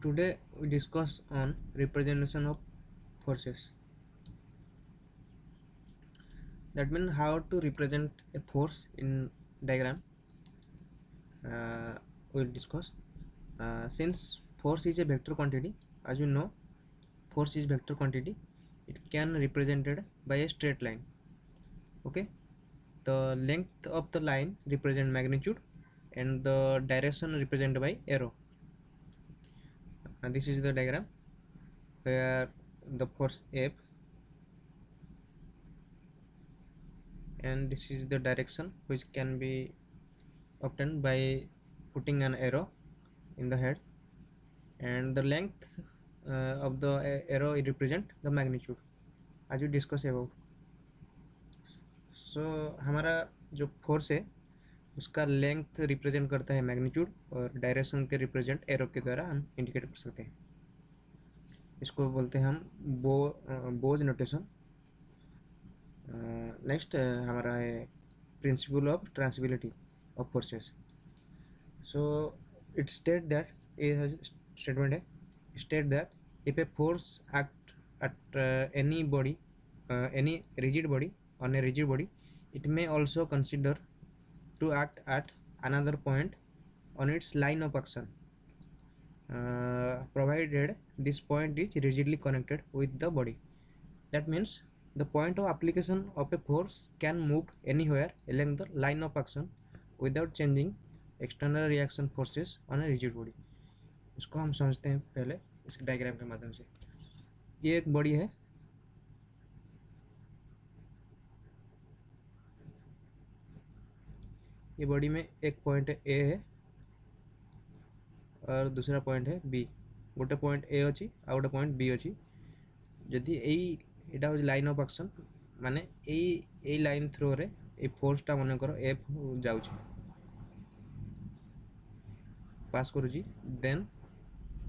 Today we discuss on representation of forces. That means how to represent a force in diagram. We'll discuss. Since force is a vector quantity, as you know, force is vector quantity. It can represented by a straight line. Okay, the length of the line represent magnitude, and the direction represented by arrow. And this is the diagram where the force F, and this is the direction which can be obtained by putting an arrow in the head, and the length of the arrow it represent the magnitude as you discuss above. So हमारा जो force है उसका length represent करता है magnitude, और direction के represent arrow के द्वारा हम इंडिकेट कर सकते हैं। इसको बोलते हैं हम बोज नोटेशन। नेक्स्ट हमारा है principle of transmissibility of forces. So it state that it has statement है state that if a force act at any body, any rigid body, on a rigid body, it may also consider to act at another point on its line of action, provided this point is rigidly connected with the body. That means the point of application of a force can move anywhere along the line of action without changing external reaction forces on a rigid body. इसको हम समझते हैं पहले इस diagram के माध्यम से। ये एक बॉडी है, ये बॉडी में एक पॉइंट ए है और दूसरा पॉइंट है बी। गोटे पॉइंट ए अच्छी आ गोटे पॉइंट बी अच्छी। जदि एटा हूँ लाइन ऑफ एक्शन, माने यही लाइन थ्रो रे ए फोर्सटा मनकर एफ जाउछि पास करुँच, देन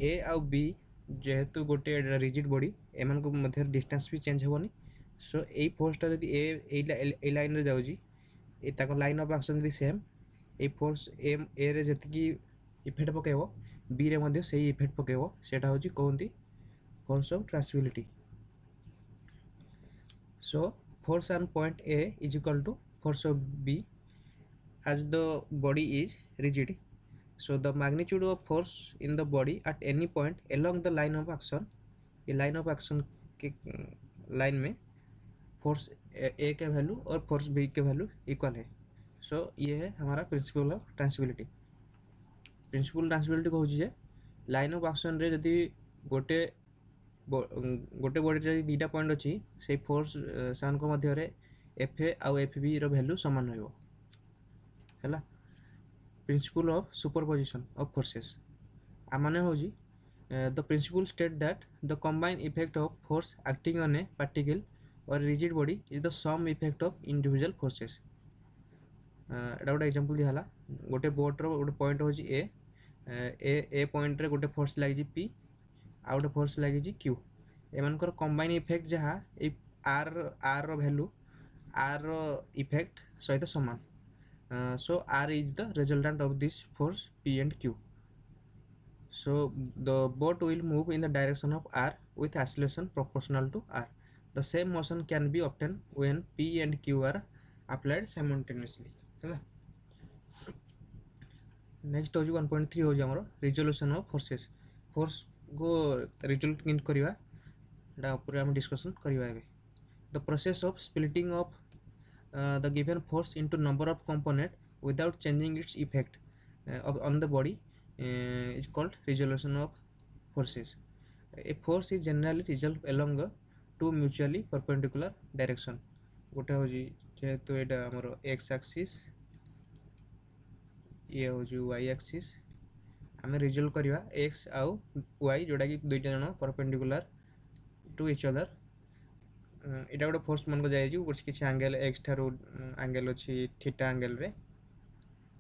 ए आउ बी जेहेतु गोटे रिजिड बॉडी एमान को मध्य डिस्टेंस भी चेंज हेबनी। सो यही फोर्सटा जदि ए लाइन रे जाउछि, ए ताको लाइन ऑफ एक्शन जदि सेम, ए फोर्स ए रे जतिकी इफेक्ट पकेबो बी रे मध्य सेही इफेक्ट पकेबो, सेटा होछि कहंती force of transmissibility. So force on point A is equal to force of B as the body is rigid. So the magnitude of force in the body at any point along the line of action, ये line of action के line में force ए के value और force B के value equal है। सो ये है हमारा प्रिंसिपल ऑफ ट्रांसबिलिटी। प्रिंसिपल ट्रांसबिलिटी कहूँ जे लाइन ऑफ एक्शन रे जदि गोटे गोटे बॉडी जदि दुटा पॉइंट अच्छी से फोर्स सान मध्य एफ ए आउ एफ बी रो वैल्यू समान रहिबो है। Principle of superposition of forces आ माने हो जी the principle state that the combined effect of force acting on a particle or rigid body is the sum effect of individual forces. एटा गोटे example दिहला, गोटे बोट रो गोटे पॉइंट हो ए पॉइंट रे गोटे फोर्स लागी पी आ गोटे फोर्स लागी क्यू। एमानकर कंबाइन इफेक्ट जहाँ आर रो वैल्यू आर रो इफेक्ट सहित समान। So R is the resultant of this force P and Q. So the boat will move in the direction of R with acceleration proportional to R. The same motion can be obtained when P and Q are applied simultaneously. Next हो 1.3 हो जामरो resolution of forces. Force को resolute किन करबा एटा ऊपर हम discussion करबा एबे। The process of splitting of the given force into number of component without changing its effect on the body is called resolution of forces. A force is generally resolved along the two mutually perpendicular direction. गोटे हूँ जेहेतु एटा आमर x axis, ये हूँ Y axis, आम resolve करवा x आउ Y जोटा कि दुईटा जन परपेंडिकुलर टू इच अदर। एटा गोटे फोर्स मन को जाइए किसी एंगल एक्स ठार एंगल अच्छी थीटा एंगल रे,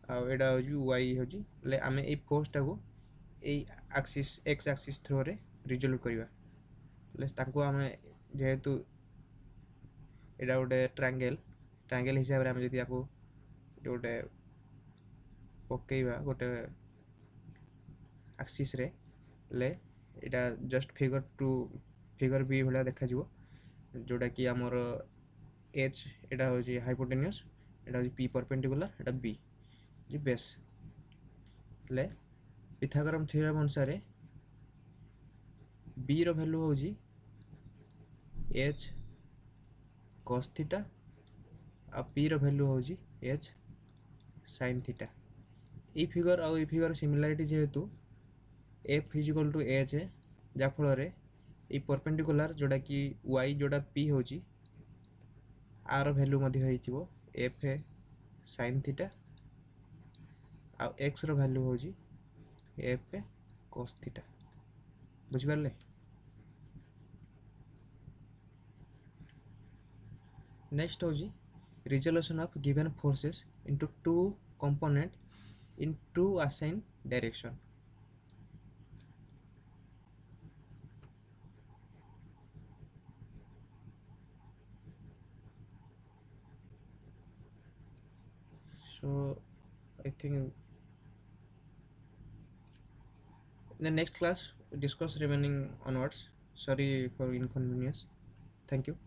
आटा हूँ वाई हूँ आम ये फोर्सटा को एक्सिस एक्स एक्सिस थ्रो रे रिजल्व करवा आम जेहेतु एटा गोटे ट्रायंगल हिसाब से आम जब गोटे पकईवा गोटे एक्सिस रे ले इटा जस्ट फिगर बी भाया देखा जोटा कि आमर एच एटा हूँ हाइपोटेनियस एटा हूँ पी परपेंडिकुलर एटा बी जो बेस ले पिथागोरम थ्योरम अनुसार बी रो वैल्यू हूँ एच cos थीटा आ पी रो वैल्यू हूँ H sin theta E figure आउ फिगर सिमिलारिटी जेहेतु एफ इजिकल टू एच है जाफल ये परपेंडिकुलर जोटा कि वाई जोटा पी हूँ आर वैल्यू हो एफ ए sin थीटा आ एक्स रो वैल्यू हूँ एफ ए cos थीटा बुझिपारे। नेक्स्ट हूँ resolution of given forces into two component in two assign direction. So I think in the next class discuss remaining onwards. Sorry for inconvenience. Thank you.